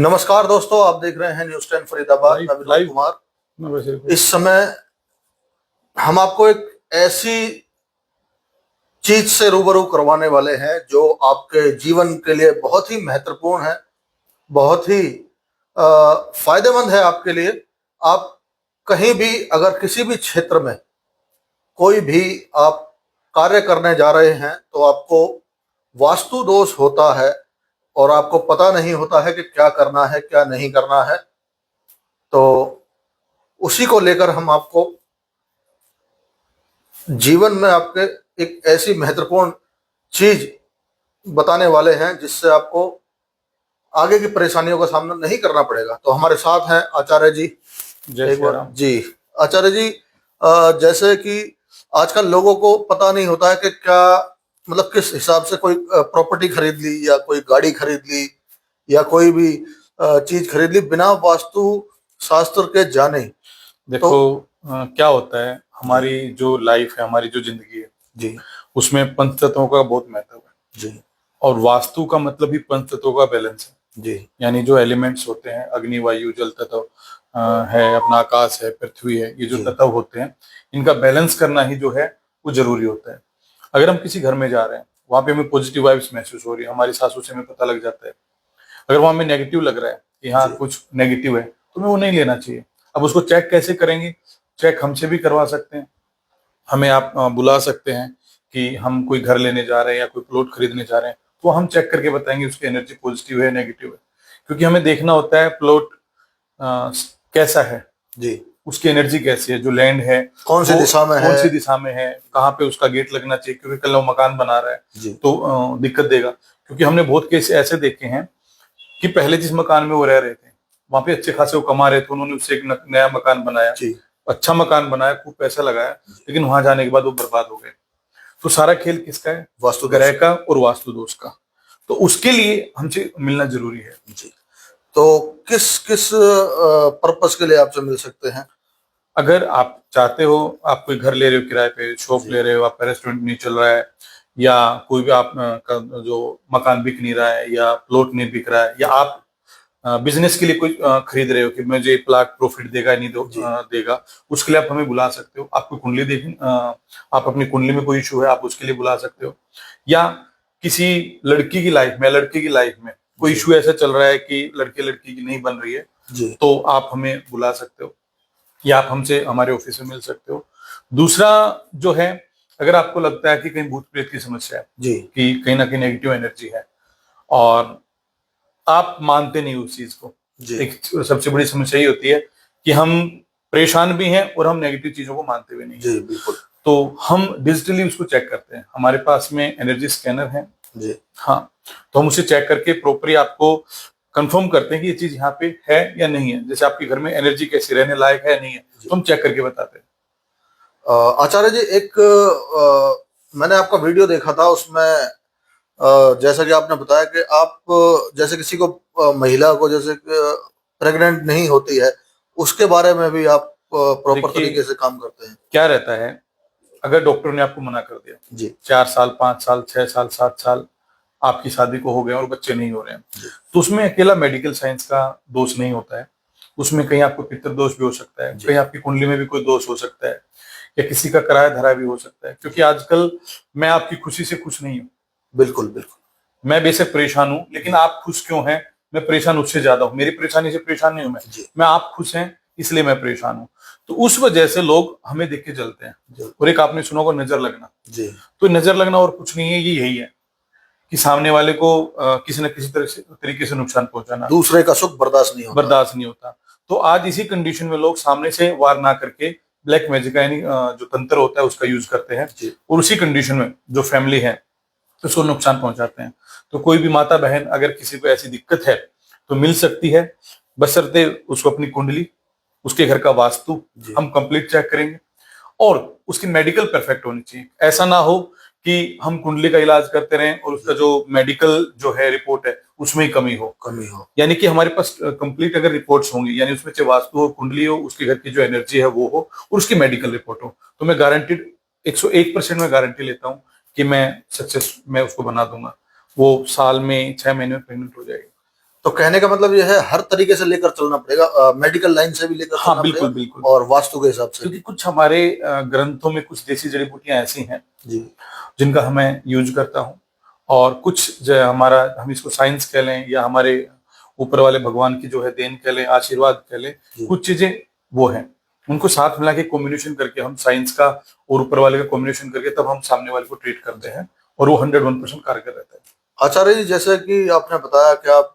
नमस्कार दोस्तों, आप देख रहे हैं न्यूज़ 10 फरीदाबाद। मैं विनोद कुमार। इस समय हम आपको एक ऐसी चीज से रूबरू करवाने वाले हैं जो आपके जीवन के लिए बहुत ही महत्वपूर्ण है, बहुत ही फायदेमंद है आपके लिए। आप कहीं भी अगर किसी भी क्षेत्र में कोई भी आप कार्य करने जा रहे हैं तो आपको वास्तु दोष होता है और आपको पता नहीं होता है कि क्या करना है क्या नहीं करना है। तो उसी को लेकर हम आपको जीवन में आपके एक ऐसी महत्वपूर्ण चीज बताने वाले हैं जिससे आपको आगे की परेशानियों का सामना नहीं करना पड़ेगा। तो हमारे साथ हैं आचार्य जी। एक बार जी आचार्य जी, जैसे कि आजकल लोगों को पता नहीं होता है कि क्या मतलब किस हिसाब से कोई प्रॉपर्टी खरीद ली या कोई गाड़ी खरीद ली या कोई भी चीज खरीद ली बिना वास्तु शास्त्र के जाने। देखो क्या होता है, हमारी जो लाइफ है, हमारी जो जिंदगी है जी, उसमें पंच तत्वों का बहुत महत्व है जी, और वास्तु का मतलब ही पंच तत्वों का बैलेंस है। जी, यानी जो एलिमेंट्स होते हैं, अग्नि वायु जल तत्व है, अपना आकाश है, पृथ्वी है, ये जो जी, तत्व होते हैं इनका बैलेंस करना ही जो है वो जरूरी होता है। अगर हम किसी घर में जा रहे हैं, वहां पे हमें पॉजिटिव वाइब्स महसूस हो रही है, हमारी सासों से हमें पता लग जाता है। अगर वहां हमें नेगेटिव लग रहा है कि हाँ जी, कुछ नेगेटिव है, तो हमें वो नहीं लेना चाहिए। अब उसको चेक कैसे करेंगे? चेक हमसे भी करवा सकते हैं, हमें आप बुला सकते हैं कि हम कोई घर लेने जा रहे हैं या कोई प्लॉट खरीदने जा रहे हैं, तो हम चेक करके बताएंगे उसकी एनर्जी पॉजिटिव है नेगेटिव है। क्योंकि हमें देखना होता है प्लॉट कैसा है, जी, उसकी एनर्जी कैसी है, जो लैंड है कौन सी दिशा में है, कौन सी दिशा में है, कहाँ पे उसका गेट लगना चाहिए। क्योंकि कल वो मकान बना रहा है जी, तो दिक्कत देगा। क्योंकि हमने बहुत केस ऐसे देखे हैं कि पहले जिस मकान में वो रह रहे थे वहां पे अच्छे खासे वो कमा रहे थे, उन्होंने उससे एक नया मकान बनाया, जी, अच्छा मकान बनाया, खूब पैसा लगाया, लेकिन वहां जाने के बाद वो बर्बाद हो गए। तो सारा खेल किसका है? वास्तु ग्रह दोष। का और वास्तु दोष का। तो उसके लिए हमसे मिलना जरूरी है। जी, तो किस किस पर्पस के लिए आपसे मिल सकते हैं? अगर आप चाहते हो, आप कोई घर ले रहे हो किराए पे, शॉप जी, ले रहे हो, आपका रेस्टोरेंट नहीं चल रहा है, या कोई भी आप का जो मकान बिक नहीं रहा है या प्लॉट नहीं बिक रहा है, या आप बिजनेस के लिए कोई खरीद रहे हो कि मुझे प्लॉट प्रॉफिट देगा नहीं जी, देगा, उसके लिए आप हमें बुला सकते हो। आपको कुंडली देखी, आप अपनी कुंडली में कोई इशू है आप उसके लिए बुला सकते हो। या किसी लड़की की लाइफ में, लड़के की लाइफ में कोई जी, इशू ऐसा चल रहा है कि लड़के लड़की की नहीं बन रही है, जी, तो आप हमें बुला सकते हो या आप हमसे हमारे ऑफिस में मिल सकते हो। दूसरा जो है, अगर आपको लगता है कि कहीं भूत प्रेत की समस्या है, जी, कि कहीं ना कहीं नेगेटिव एनर्जी है और आप मानते नहीं उस चीज को, जी, एक सबसे बड़ी समस्या ये होती है कि हम परेशान भी हैं और हम नेगेटिव चीजों को मानते हुए नहीं हैं। जी, बिल्कुल, तो हम डिजिटली उसको चेक करते हैं, हमारे पास में एनर्जी स्कैनर है। जी, हाँ, तो हम उसे चेक करके प्रॉपरली आपको कंफर्म करते हैं कि ये चीज यहाँ पे है या नहीं है। जैसे आपके घर में एनर्जी कैसी, रहने लायक है नहीं है, जी। तो हम चेक करके बताते हैं। आचार्य जी, एक मैंने आपका वीडियो देखा था, उसमें जैसा कि आपने बताया कि आप जैसे किसी को महिला को जैसे प्रेग्नेंट नहीं होती है उसके बारे में भी आप प्रॉपर देखिए तरीके से काम करते हैं। क्या रहता है, अगर डॉक्टर ने आपको मना कर दिया, जी, 4 साल 5 साल 6 साल 7 साल आपकी शादी को हो गए और बच्चे नहीं हो रहे हैं, जी, तो उसमें अकेला मेडिकल साइंस का दोष नहीं होता है। उसमें कहीं आपको पितृ दोष भी हो सकता है, जी, कहीं आपकी कुंडली में भी कोई दोष हो सकता है, या किसी का किराया धरा भी हो सकता है। क्योंकि आजकल मैं आपकी खुशी से खुश नहीं हूँ। बिल्कुल, बिल्कुल, मैं बेशक परेशान हूँ, लेकिन आप खुश क्यों हैं? मैं परेशान उससे ज्यादा हूँ। मेरी परेशानी से परेशान नहीं हूं जी, मैं आप खुश हैं इसलिए मैं परेशान हूँ। तो उस वजह से लोग हमें देख के जलते हैं। जी, और एक आपने सुना होगा नजर लगना। जी, तो नजर लगना और कुछ नहीं है, ये यही है कि सामने वाले को किसी न किसी तरीके से नुकसान पहुंचाना दूसरे का सुख बर्दाश्त नहीं होता। बर्दाश्त नहीं होता। तो आज इसी कंडीशन में लोग सामने से वार ना करके ब्लैक मैजिक यानी जो तंत्र होता है उसका यूज करते हैं, जी, और उसी कंडीशन में जो फैमिली है उसको नुकसान पहुंचाते हैं। तो कोई भी माता बहन अगर किसी को ऐसी दिक्कत है तो मिल सकती है, बशर्ते उसको अपनी कुंडली, उसके घर का वास्तु जी, हम कंप्लीट चेक करेंगे, और उसकी मेडिकल परफेक्ट होनी चाहिए। ऐसा ना हो कि हम कुंडली का इलाज करते रहें और उसका जो मेडिकल जो है रिपोर्ट है उसमें ही कमी हो। कमी हो। यानी कि हमारे पास कंप्लीट अगर रिपोर्ट्स होंगी, यानी उसमें चाहे वास्तु हो, कुंडली हो, उसके घर की जो एनर्जी है वो हो, और उसकी मेडिकल रिपोर्ट हो, तो मैं गारंटीड 101% में गारंटी लेता हूँ कि मैं सक्सेस मैं उसको बना दूंगा। वो साल में 6 महीने में प्रेग्नेंट हो जाएगी। तो कहने का मतलब यह है हर तरीके से लेकर चलना पड़ेगा, मेडिकल लाइन से भी लेकर हाँ, चलना बिल्कुल पड़ेगा बिल्कुल। और वास्तु के हिसाब से। क्योंकि कुछ हमारे ग्रंथों में कुछ देसी जड़ी बूटियां ऐसी हैं जी जिनका हमें यूज करता हूँ, और कुछ जो हमारा, हम इसको साइंस कह लें या हमारे ऊपर वाले भगवान की जो है देन कह लें, आशीर्वाद कह लें, कुछ चीजें वो हैं, उनको साथ मिला के कॉम्बिनेशन करके हम साइंस का और ऊपर वाले का कॉम्बिनेशन करके तब हम सामने वाले को ट्रीट करते हैं, और वो 101% कारगर रहता है। आचार्य जी, जैसे कि आपने बताया कि आप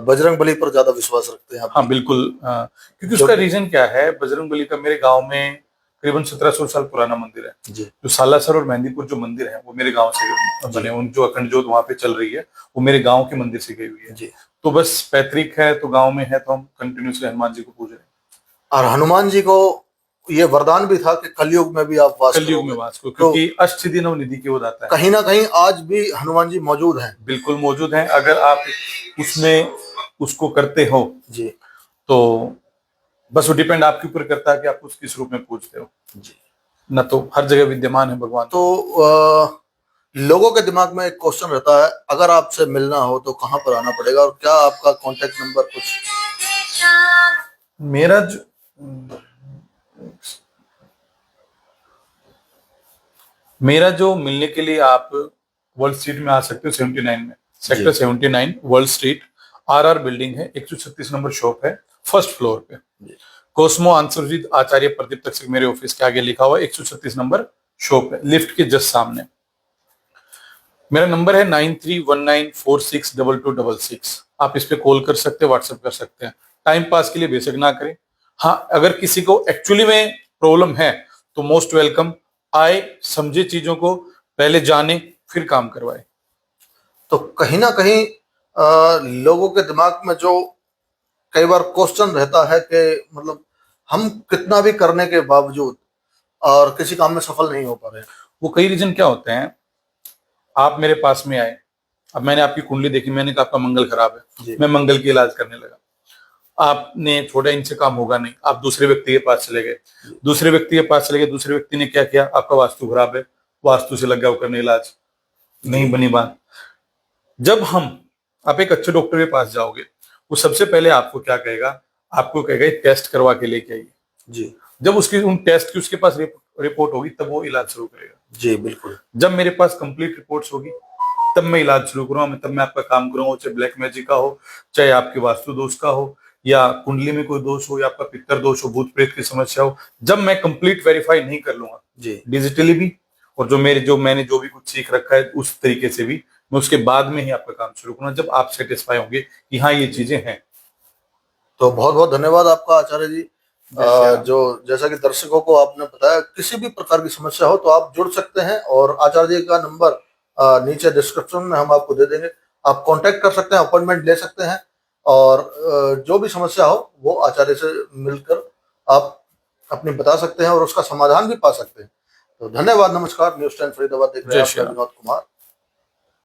बजरंग बली पर ज्यादा विश्वास रखते हैं। हाँ बिल्कुल, क्योंकि उसका रीजन क्या है, बजरंग बली का मेरे गांव में करीबन 1700 साल पुराना मंदिर है। जी जो सालासर और मेहंदीपुर जो मंदिर है वो मेरे गांव से बने, उन जो अखंड ज्योत वहां पे चल रही है वो मेरे गांव के मंदिर से गई हुई है। जी। तो बस पैतृक है तो गांव में है, तो हम कंटिन्यूसली हनुमान जी को पूज रहे हैं। और हनुमान जी को ये वरदान भी था कि कलयुग में भी आप वास कलयुग करोगे। में वास को, क्योंकि अष्टसिद्धि नवनिधि की वो दाता है। कहीं ना कहीं आज भी हनुमान जी मौजूद हैं। बिल्कुल मौजूद हैं, अगर आप उसमें उसको करते हो जी तो बस वो डिपेंड आपके ऊपर करता है कि आप उस किस रूप में पूजते हो। जी। न तो हर जगह विद्यमान है भगवान। तो लोगों के दिमाग में एक क्वेश्चन रहता है, अगर आपसे मिलना हो तो कहाँ पर आना पड़ेगा, और क्या आपका कांटेक्ट नंबर कुछ? मेरा जो मिलने के लिए आप वर्ल्ड स्ट्रीट में आ सकते हो, 79 में, sector 79 world street, RR building है, 136 नंबर शॉप है, फर्स्ट फ्लोर पे। कोस्मो आंसरजीत आचार्य प्रदीप तक मेरे ऑफिस के आगे लिखा हुआ 136 नंबर शॉप है, लिफ्ट के जस्ट सामने। मेरा नंबर है 9319462266। आप इस पे कॉल कर सकते हैं, व्हाट्सएप कर सकते हैं। टाइम पास के लिए बेशक ना करें। हाँ, अगर किसी को एक्चुअली में प्रॉब्लम है तो मोस्ट वेलकम आए, समझे चीजों को, पहले जाने फिर काम करवाए। तो कहीं ना कहीं लोगों के दिमाग में जो कई बार क्वेश्चन रहता है कि मतलब हम कितना भी करने के बावजूद और किसी काम में सफल नहीं हो पा रहे हैं। वो कई रीजन क्या होते हैं। आप मेरे पास में आए, अब मैंने आपकी कुंडली देखी, मैंने कहा आपका मंगल खराब है, मैं मंगल की इलाज करने लगा। आपने छोड़ा इनसे काम होगा नहीं, आप दूसरे व्यक्ति के पास चले गए, दूसरे व्यक्ति के पास चले गए, दूसरे व्यक्ति ने क्या किया, आपका वास्तु खराब है, वास्तु से लग गया करने इलाज, नहीं बनी बात। जब आप एक अच्छे डॉक्टर के पास जाओगे, वो सबसे पहले आपको क्या कहेगा, आपको कहेगा टेस्ट करवा के लेके आइए जी। जब उसकी उन टेस्ट की उसके पास रिपोर्ट होगी तब वो इलाज शुरू करेगा। जी बिल्कुल। जब मेरे पास कंप्लीट रिपोर्ट्स होगी तब मैं इलाज शुरू करूंगा, तब मैं आपका काम करूंगा, चाहे ब्लैक मैजिक का हो, चाहे आपके वास्तु दोष का हो, या कुंडली में कोई दोष हो, या आपका पितर दोष हो, भूत प्रेत की समस्या हो। जब मैं कंप्लीट वेरीफाई नहीं कर लूंगा जी डिजिटली भी, और मैंने जो भी कुछ सीख रखा है उस तरीके से भी, मैं उसके बाद में ही आपका काम शुरू करूंगा, जब आप सेटिस्फाई होंगे कि हाँ ये चीजें हैं। तो बहुत बहुत धन्यवाद आपका आचार्य जी। जो जैसा कि दर्शकों को आपने बताया, किसी भी प्रकार की समस्या हो तो आप जुड़ सकते हैं, और आचार्य जी का नंबर नीचे डिस्क्रिप्शन में हम आपको दे देंगे। आप कांटेक्ट कर सकते हैं, अपॉइंटमेंट ले सकते हैं, और जो भी समस्या हो वो आचार्य से मिलकर आप अपनी बता सकते हैं और उसका समाधान भी पा सकते हैं। तो धन्यवाद, नमस्कार। न्यूज़ 10 फरीदाबाद देख रहे हैं आप, विनोद कुमार।